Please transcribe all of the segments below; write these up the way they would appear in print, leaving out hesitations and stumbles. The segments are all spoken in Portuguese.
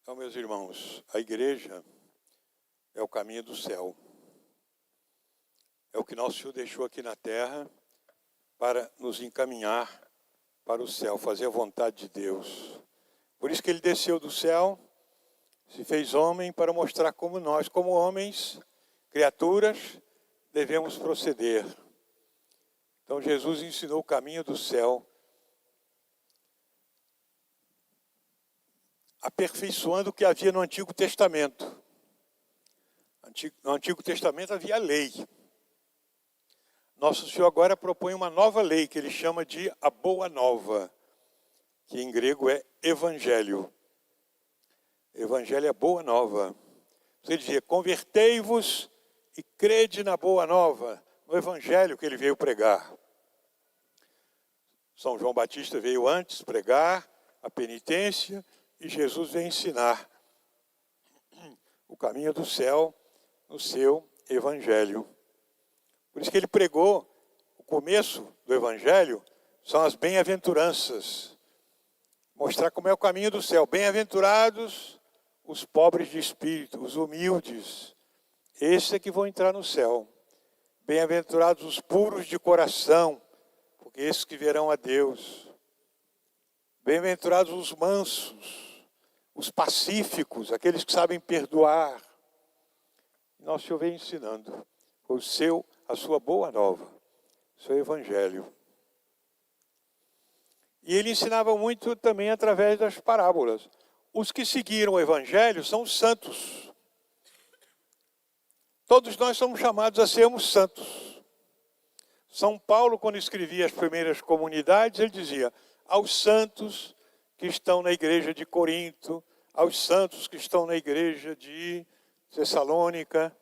Então, meus irmãos, a igreja é o caminho do céu. É o que nosso Senhor deixou aqui na terra para nos encaminhar para o céu, fazer a vontade de Deus. Por isso que ele desceu do céu, se fez homem para mostrar como nós, como homens, criaturas, devemos proceder. Então Jesus ensinou o caminho do céu, aperfeiçoando o que havia no Antigo Testamento. No Antigo Testamento havia lei. Nosso Senhor agora propõe uma nova lei, que ele chama de a Boa Nova, que em grego é Evangelho. Evangelho é Boa Nova. Ele dizia, convertei-vos e crede na Boa Nova, no Evangelho que ele veio pregar. São João Batista veio antes pregar a penitência e Jesus veio ensinar o caminho do céu no seu Evangelho. Por isso que ele pregou, o começo do Evangelho são as bem-aventuranças. Mostrar como é o caminho do céu. Bem-aventurados os pobres de espírito, os humildes. Esses é que vão entrar no céu. Bem-aventurados os puros de coração, porque esses que verão a Deus. Bem-aventurados os mansos, os pacíficos, aqueles que sabem perdoar. Nosso Senhor vem ensinando a sua boa nova, o seu evangelho. E ele ensinava muito também através das parábolas. Os que seguiram o evangelho são os santos. Todos nós somos chamados a sermos santos. São Paulo, quando escrevia as primeiras comunidades, ele dizia, aos santos que estão na igreja de Corinto, aos santos que estão na igreja de Tessalônica,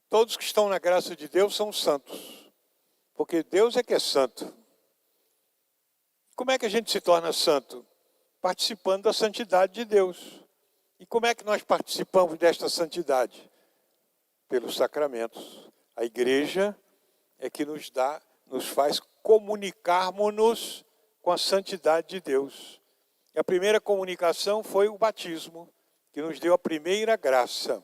todos que estão na graça de Deus são santos, porque Deus é que é santo. Como é que a gente se torna santo? Participando da santidade de Deus. E como é que nós participamos desta santidade? Pelos sacramentos. A igreja é que nos faz comunicarmos-nos com a santidade de Deus. E a primeira comunicação foi o batismo, que nos deu a primeira graça.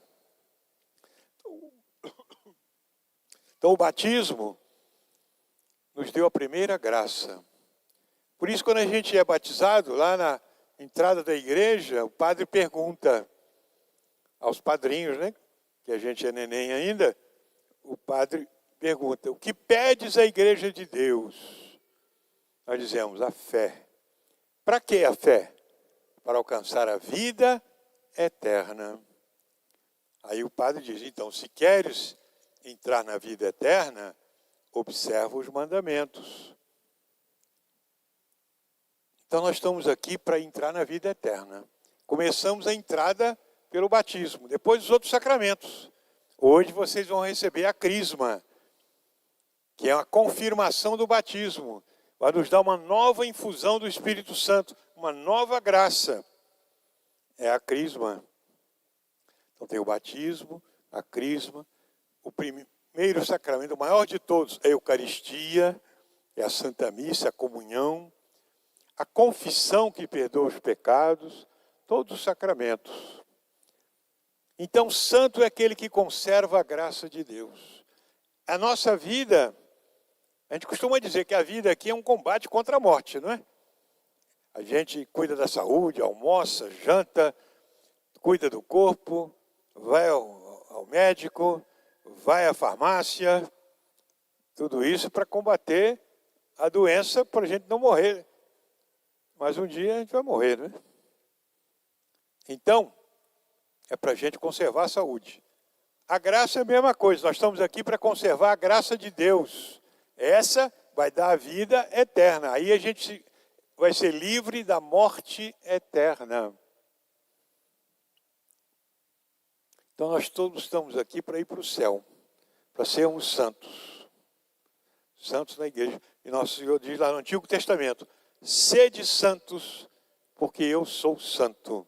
Então, o batismo nos deu a primeira graça. Por isso, quando a gente é batizado, lá na entrada da igreja, o padre pergunta aos padrinhos, né? Que a gente é neném ainda, o padre pergunta, o que pedes à igreja de Deus? Nós dizemos, a fé. Para que a fé? Para alcançar a vida eterna. Aí o padre diz, então, se queres entrar na vida eterna, observa os mandamentos. Então nós estamos aqui para entrar na vida eterna. Começamos a entrada pelo batismo, depois os outros sacramentos. Hoje vocês vão receber a crisma, que é a confirmação do batismo. Vai nos dar uma nova infusão do Espírito Santo, uma nova graça. É a crisma. Então tem o batismo, a crisma. O primeiro sacramento, o maior de todos, é a Eucaristia, é a Santa Missa, a comunhão, a confissão que perdoa os pecados, todos os sacramentos. Então, santo é aquele que conserva a graça de Deus. A nossa vida, a gente costuma dizer que a vida aqui é um combate contra a morte, não é? A gente cuida da saúde, almoça, janta, cuida do corpo, vai ao médico, vai à farmácia, tudo isso para combater a doença, para a gente não morrer. Mas um dia a gente vai morrer, né? Então, é para a gente conservar a saúde. A graça é a mesma coisa, nós estamos aqui para conservar a graça de Deus. Essa vai dar a vida eterna. Aí a gente vai ser livre da morte eterna. Então nós todos estamos aqui para ir para o céu, para sermos santos. Santos na igreja. E nosso Senhor diz lá no Antigo Testamento, sede santos, porque eu sou santo.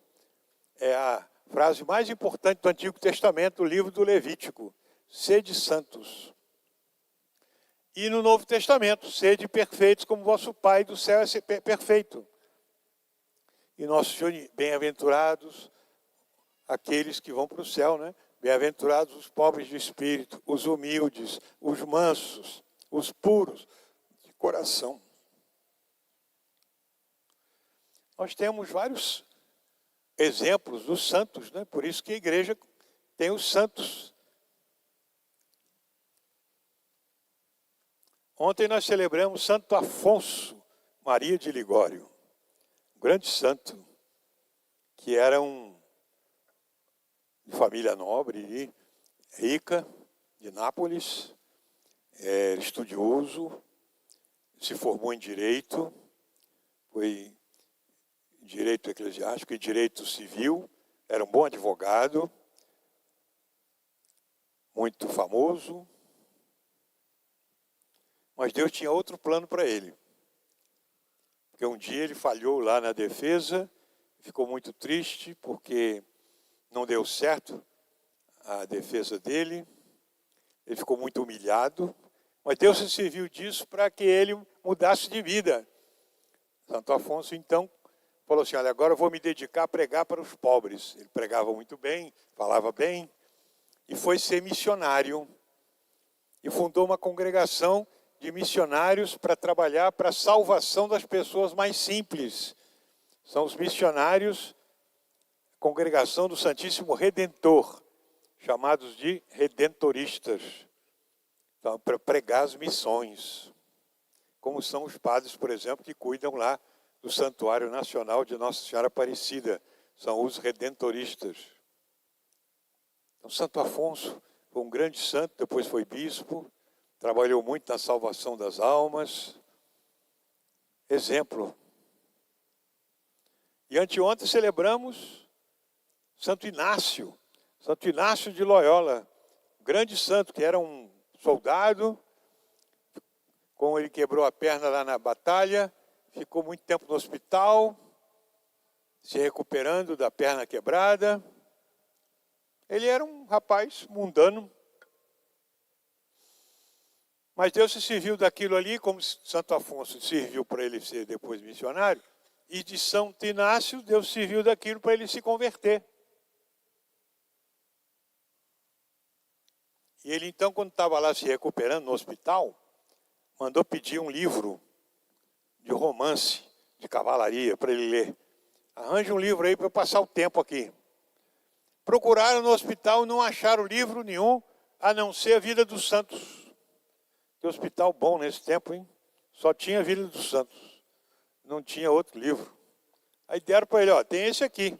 É a frase mais importante do Antigo Testamento, o livro do Levítico. Sede santos. E no Novo Testamento, sede perfeitos como vosso Pai do céu é perfeito. E nosso Senhor, bem-aventurados aqueles que vão para o céu, né? Bem-aventurados os pobres de espírito, os humildes, os mansos, os puros de coração. Nós temos vários exemplos dos santos, né? Por isso que a igreja tem os santos. Ontem nós celebramos Santo Afonso Maria de Ligório, um grande santo, que era de família nobre, rica, de Nápoles, era estudioso, se formou em Direito, foi em Direito Eclesiástico e Direito Civil, era um bom advogado, muito famoso, mas Deus tinha outro plano para ele. Porque um dia ele falhou lá na defesa, ficou muito triste porque não deu certo a defesa dele, ele ficou muito humilhado, mas Deus se serviu disso para que ele mudasse de vida. Santo Afonso, então, falou assim, olha, agora eu vou me dedicar a pregar para os pobres. Ele pregava muito bem, falava bem, e foi ser missionário. E fundou uma congregação de missionários para trabalhar para a salvação das pessoas mais simples. São os missionários, Congregação do Santíssimo Redentor, chamados de redentoristas. Então, para pregar as missões, como são os padres, por exemplo, que cuidam lá do Santuário Nacional de Nossa Senhora Aparecida, são os redentoristas. Então, Santo Afonso foi um grande santo, depois foi bispo, trabalhou muito na salvação das almas. Exemplo. E anteontem celebramos Santo Inácio de Loyola, grande santo, que era um soldado, como ele quebrou a perna lá na batalha, ficou muito tempo no hospital, se recuperando da perna quebrada. Ele era um rapaz mundano, mas Deus se serviu daquilo ali, como Santo Afonso serviu para ele ser depois missionário, e de Santo Inácio, Deus serviu daquilo para ele se converter. E ele então, quando estava lá se recuperando no hospital, mandou pedir um livro de romance, de cavalaria, para ele ler. Arranje um livro aí para eu passar o tempo aqui. Procuraram no hospital e não acharam livro nenhum, a não ser a Vida dos Santos. Que hospital bom nesse tempo, hein? Só tinha a Vida dos Santos. Não tinha outro livro. Aí deram para ele, ó, tem esse aqui.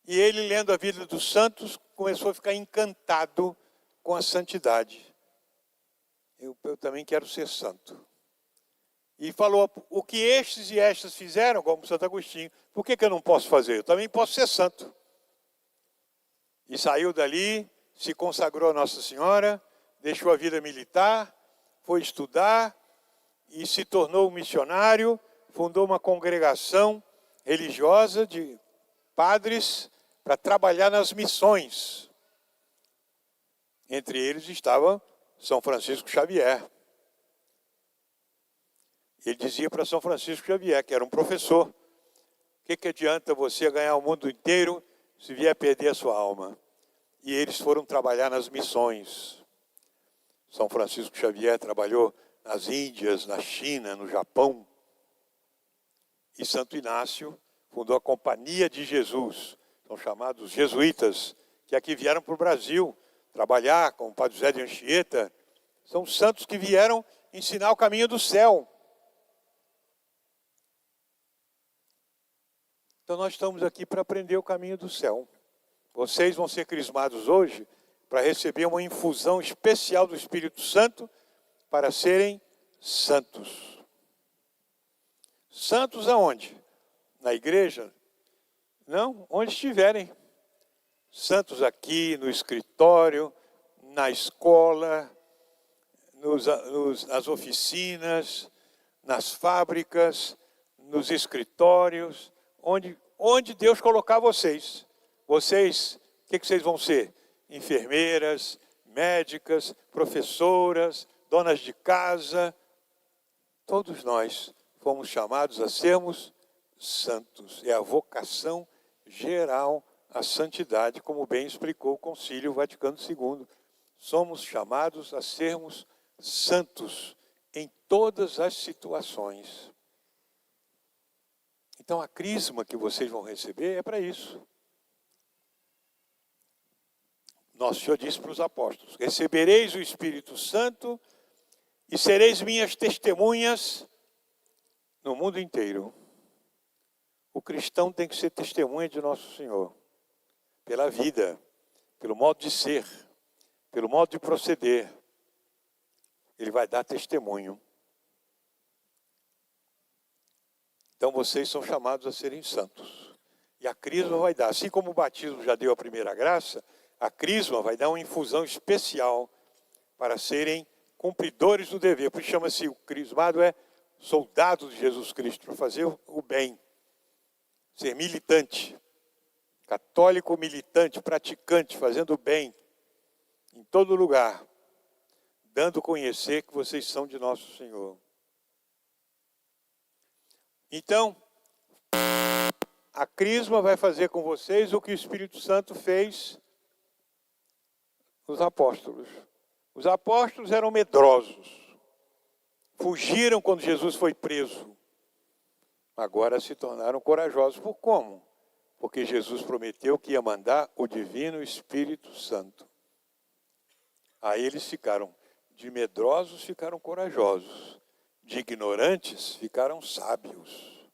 E ele, lendo a Vida dos Santos, começou a ficar encantado com a santidade. Eu também quero ser santo. E falou, o que estes e estas fizeram, como Santo Agostinho, por que eu não posso fazer? Eu também posso ser santo. E saiu dali, se consagrou a Nossa Senhora, deixou a vida militar, foi estudar e se tornou um missionário, fundou uma congregação religiosa de padres para trabalhar nas missões. Entre eles estava São Francisco Xavier. Ele dizia para São Francisco Xavier, que era um professor, o que adianta você ganhar o mundo inteiro se vier perder a sua alma? E eles foram trabalhar nas missões. São Francisco Xavier trabalhou nas Índias, na China, no Japão. E Santo Inácio fundou a Companhia de Jesus, são chamados jesuítas, que aqui vieram para o Brasil trabalhar com o Padre José de Anchieta. São santos que vieram ensinar o caminho do céu. Então nós estamos aqui para aprender o caminho do céu. Vocês vão ser crismados hoje para receber uma infusão especial do Espírito Santo para serem santos. Santos aonde? Na igreja? Não, onde estiverem. Santos aqui, no escritório, na escola, nas oficinas, nas fábricas, nos escritórios, onde Deus colocar vocês. Vocês, o que vocês vão ser? Enfermeiras, médicas, professoras, donas de casa. Todos nós fomos chamados a sermos santos. É a vocação geral à santidade, como bem explicou o Concílio Vaticano II. Somos chamados a sermos santos em todas as situações. Então a crisma que vocês vão receber é para isso. Nosso Senhor disse para os apóstolos: recebereis o Espírito Santo e sereis minhas testemunhas no mundo inteiro. O cristão tem que ser testemunha de Nosso Senhor, pela vida, pelo modo de ser, pelo modo de proceder. Ele vai dar testemunho. Então vocês são chamados a serem santos. E a crisma vai dar, assim como o batismo já deu a primeira graça, a crisma vai dar uma infusão especial para serem cumpridores do dever. Por isso chama-se, o crismado é soldado de Jesus Cristo, para fazer o bem. Ser militante, católico militante, praticante, fazendo o bem em todo lugar, dando a conhecer que vocês são de Nosso Senhor. Então, a crisma vai fazer com vocês o que o Espírito Santo fez nos apóstolos. Os apóstolos eram medrosos, fugiram quando Jesus foi preso. Agora se tornaram corajosos. Por como? Porque Jesus prometeu que ia mandar o Divino Espírito Santo. Aí eles ficaram, de medrosos ficaram corajosos, de ignorantes ficaram sábios.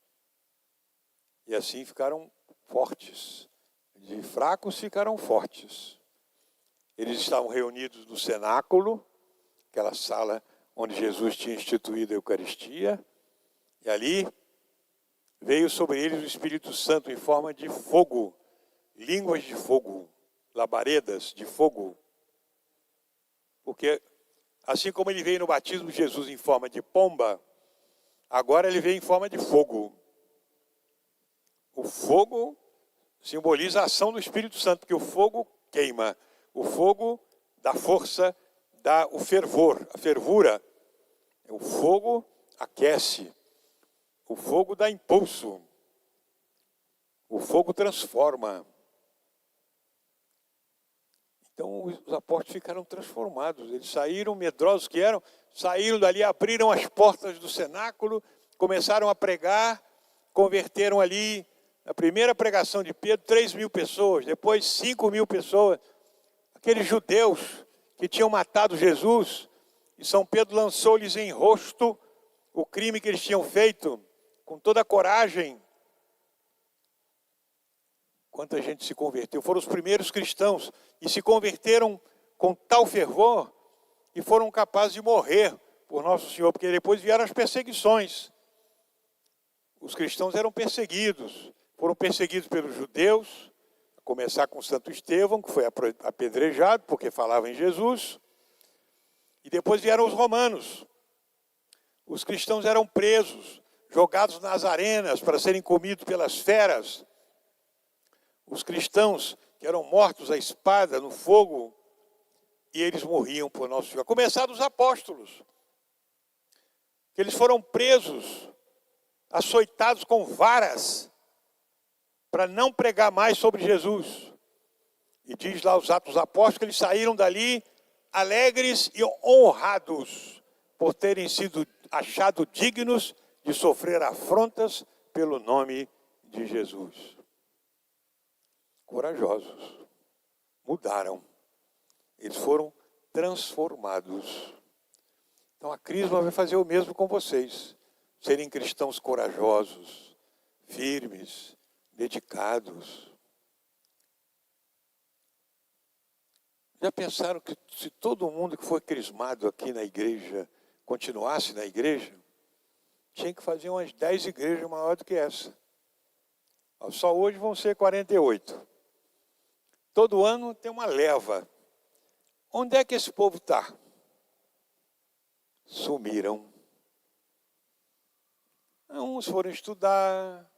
E assim ficaram fortes, de fracos ficaram fortes. Eles estavam reunidos no cenáculo, aquela sala onde Jesus tinha instituído a Eucaristia, e ali veio sobre eles o Espírito Santo em forma de fogo, línguas de fogo, labaredas de fogo. Porque assim como ele veio no batismo de Jesus em forma de pomba, agora ele veio em forma de fogo. O fogo simboliza a ação do Espírito Santo, porque o fogo queima. O fogo dá força, dá o fervor, a fervura. O fogo aquece. O fogo dá impulso. O fogo transforma. Então os apóstolos ficaram transformados. Eles saíram, medrosos que eram, saíram dali, abriram as portas do cenáculo, começaram a pregar, converteram ali, na primeira pregação de Pedro, 3.000 pessoas, depois 5.000 pessoas. Aqueles judeus que tinham matado Jesus, e São Pedro lançou-lhes em rosto o crime que eles tinham feito, com toda a coragem. Quanta gente se converteu, foram os primeiros cristãos, e se converteram com tal fervor, e foram capazes de morrer por Nosso Senhor, porque depois vieram as perseguições. Os cristãos eram perseguidos, foram perseguidos pelos judeus, a começar com Santo Estevão, que foi apedrejado porque falava em Jesus, e depois vieram os romanos. Os cristãos eram presos, jogados nas arenas para serem comidos pelas feras. Os cristãos que eram mortos à espada, no fogo, e eles morriam por Nosso Senhor. A começar dos apóstolos, que eles foram presos, açoitados com varas, para não pregar mais sobre Jesus. E diz lá os Atos dos Apóstolos que eles saíram dali alegres e honrados por terem sido achados dignos de sofrer afrontas pelo nome de Jesus. Corajosos. Mudaram. Eles foram transformados. Então a crisma vai fazer o mesmo com vocês. Serem cristãos corajosos, firmes, dedicados. Já pensaram que se todo mundo que foi crismado aqui na igreja continuasse na igreja, tinha que fazer umas 10 igrejas maiores do que essa. Só hoje vão ser 48. Todo ano tem uma leva. Onde é que esse povo está? Sumiram. Uns foram estudar,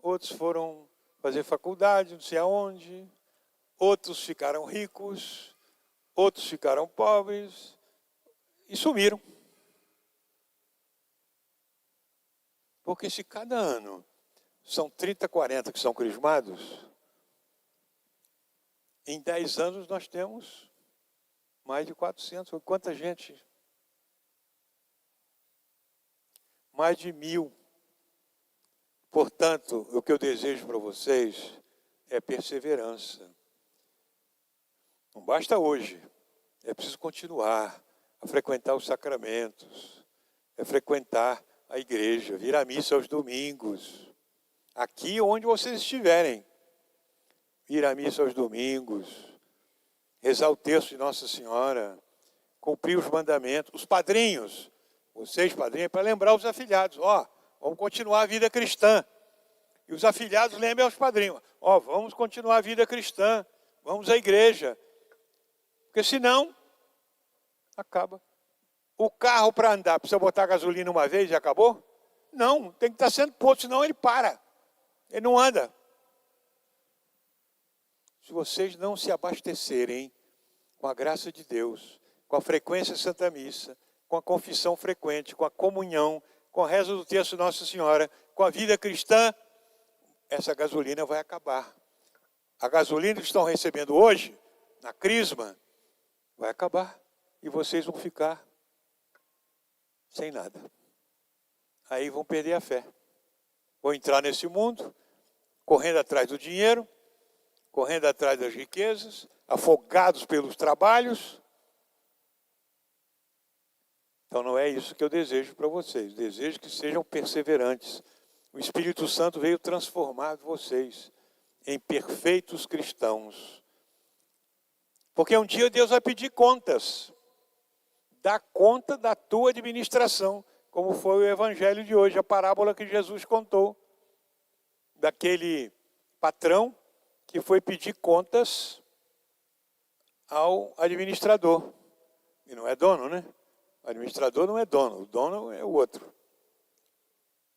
outros foram fazer faculdade, não sei aonde, outros ficaram ricos, outros ficaram pobres e sumiram. Porque se cada ano são 30, 40 que são crismados. Em 10 anos nós temos mais de 400. Quanta gente? Mais de 1000. Portanto, o que eu desejo para vocês é perseverança. Não basta hoje. É preciso continuar a frequentar os sacramentos, é frequentar a igreja, vir à missa aos domingos, aqui onde vocês estiverem. Ir à missa aos domingos, rezar o texto de Nossa Senhora, cumprir os mandamentos. Os padrinhos, vocês padrinhos, para lembrar os afilhados, vamos continuar a vida cristã. E os afilhados lembrem aos padrinhos, vamos continuar a vida cristã, vamos à igreja. Porque senão, acaba. O carro para andar, precisa botar gasolina uma vez e acabou? Não, tem que estar sendo posto, senão ele para. Ele não anda. Se vocês não se abastecerem com a graça de Deus, com a frequência da Santa Missa, com a confissão frequente, com a comunhão, com a reza do texto de Nossa Senhora, com a vida cristã, essa gasolina vai acabar. A gasolina que estão recebendo hoje, na crisma, vai acabar. E vocês vão ficar sem nada. Aí vão perder a fé. Vão entrar nesse mundo, correndo atrás do dinheiro, correndo atrás das riquezas, afogados pelos trabalhos. Então não é isso que eu desejo para vocês. Desejo que sejam perseverantes. O Espírito Santo veio transformar vocês em perfeitos cristãos. Porque um dia Deus vai pedir contas. Dá conta da tua administração, como foi o evangelho de hoje, a parábola que Jesus contou. Daquele patrão que foi pedir contas ao administrador. E não é dono, né? O administrador não é dono, o dono é o outro.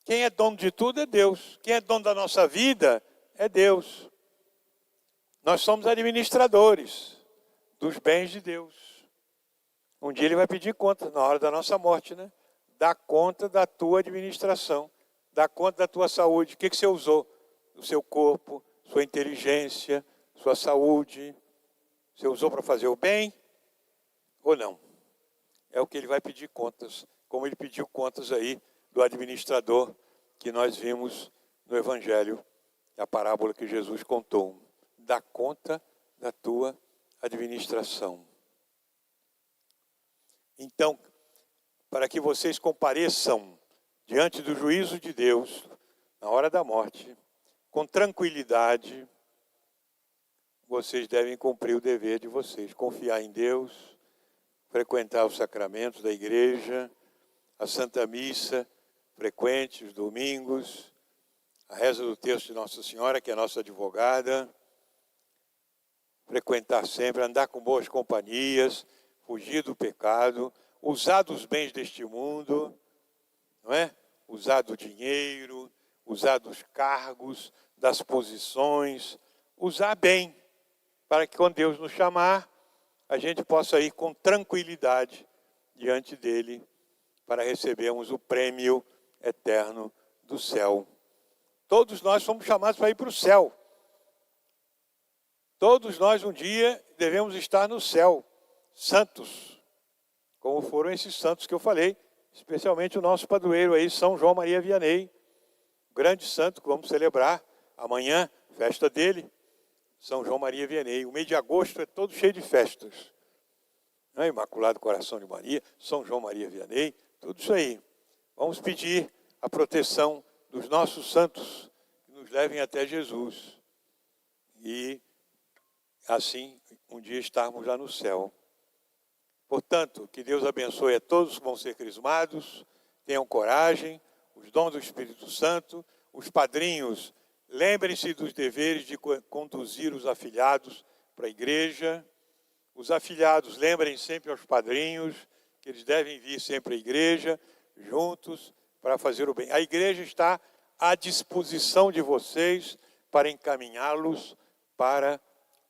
Quem é dono de tudo é Deus. Quem é dono da nossa vida é Deus. Nós somos administradores dos bens de Deus. Um dia ele vai pedir conta, na hora da nossa morte, né? Dá conta da tua administração. Dá conta da tua saúde. O que você usou? O seu corpo, sua inteligência, sua saúde. Você usou para fazer o bem ou não? É o que ele vai pedir contas, como ele pediu contas aí do administrador que nós vimos no Evangelho, a parábola que Jesus contou. Dá conta da tua administração. Então, para que vocês compareçam diante do juízo de Deus, na hora da morte, com tranquilidade, vocês devem cumprir o dever de vocês, confiar em Deus, frequentar os sacramentos da igreja, a Santa Missa, frequente, os domingos, a reza do texto de Nossa Senhora, que é a nossa advogada, frequentar sempre, andar com boas companhias, fugir do pecado, usar dos bens deste mundo, não é? Usar do dinheiro, usar dos cargos, das posições, usar bem, para que quando Deus nos chamar, a gente possa ir com tranquilidade diante dele, para recebermos o prêmio eterno do céu. Todos nós somos chamados para ir para o céu. Todos nós um dia devemos estar no céu, santos, como foram esses santos que eu falei, especialmente o nosso padroeiro aí, São João Maria Vianney, grande santo que vamos celebrar amanhã, festa dele, São João Maria Vianney. O mês de agosto é todo cheio de festas. Imaculado Coração de Maria, São João Maria Vianney, tudo isso aí. Vamos pedir a proteção dos nossos santos que nos levem até Jesus. E assim, um dia estarmos lá no céu. Portanto, que Deus abençoe a todos que vão ser crismados, tenham coragem, os dons do Espírito Santo, os padrinhos, lembrem-se dos deveres de conduzir os afilhados para a igreja. Os afilhados, lembrem sempre aos padrinhos que eles devem vir sempre à igreja, juntos, para fazer o bem. A igreja está à disposição de vocês para encaminhá-los para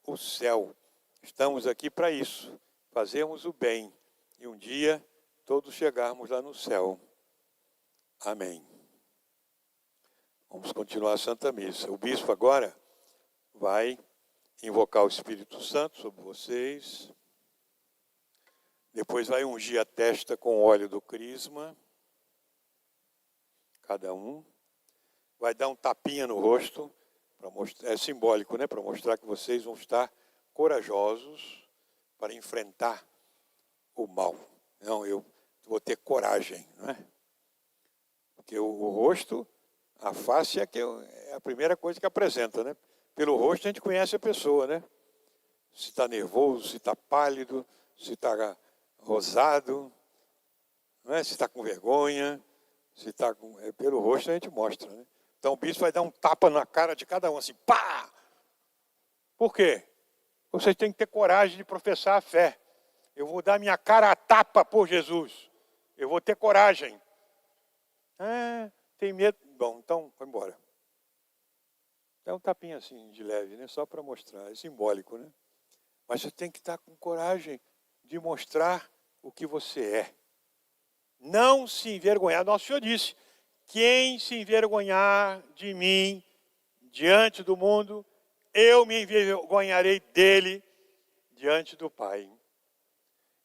o céu. Estamos aqui para isso, fazermos o bem e um dia todos chegarmos lá no céu. Amém. Vamos continuar a Santa Missa. O bispo agora vai invocar o Espírito Santo sobre vocês. Depois vai ungir a testa com o óleo do crisma. Cada um. Vai dar um tapinha no rosto. Para mostrar, é simbólico, né? Para mostrar que vocês vão estar corajosos para enfrentar o mal. Não, eu vou ter coragem, não é? Porque o rosto, a face é a primeira coisa que apresenta, né? Pelo rosto a gente conhece a pessoa, né? Se está nervoso, se está pálido, se está rosado, não é? Se está com vergonha, se está com... pelo rosto a gente mostra, né? Então o bispo vai dar um tapa na cara de cada um, assim, pá! Por quê? Vocês têm que ter coragem de professar a fé. Eu vou dar minha cara a tapa por Jesus. Eu vou ter coragem. Ah, tem medo? Bom, então, vai embora. É um tapinha assim, de leve, né? Só para mostrar. É simbólico, né? Mas você tem que estar com coragem de mostrar o que você é. Não se envergonhar. Nosso Senhor disse, quem se envergonhar de mim diante do mundo, eu me envergonharei dele diante do Pai.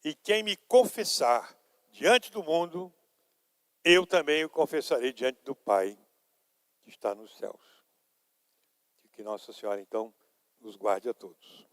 E quem me confessar diante do mundo, eu também o confessarei diante do Pai, que está nos céus. Que Nossa Senhora, então, nos guarde a todos.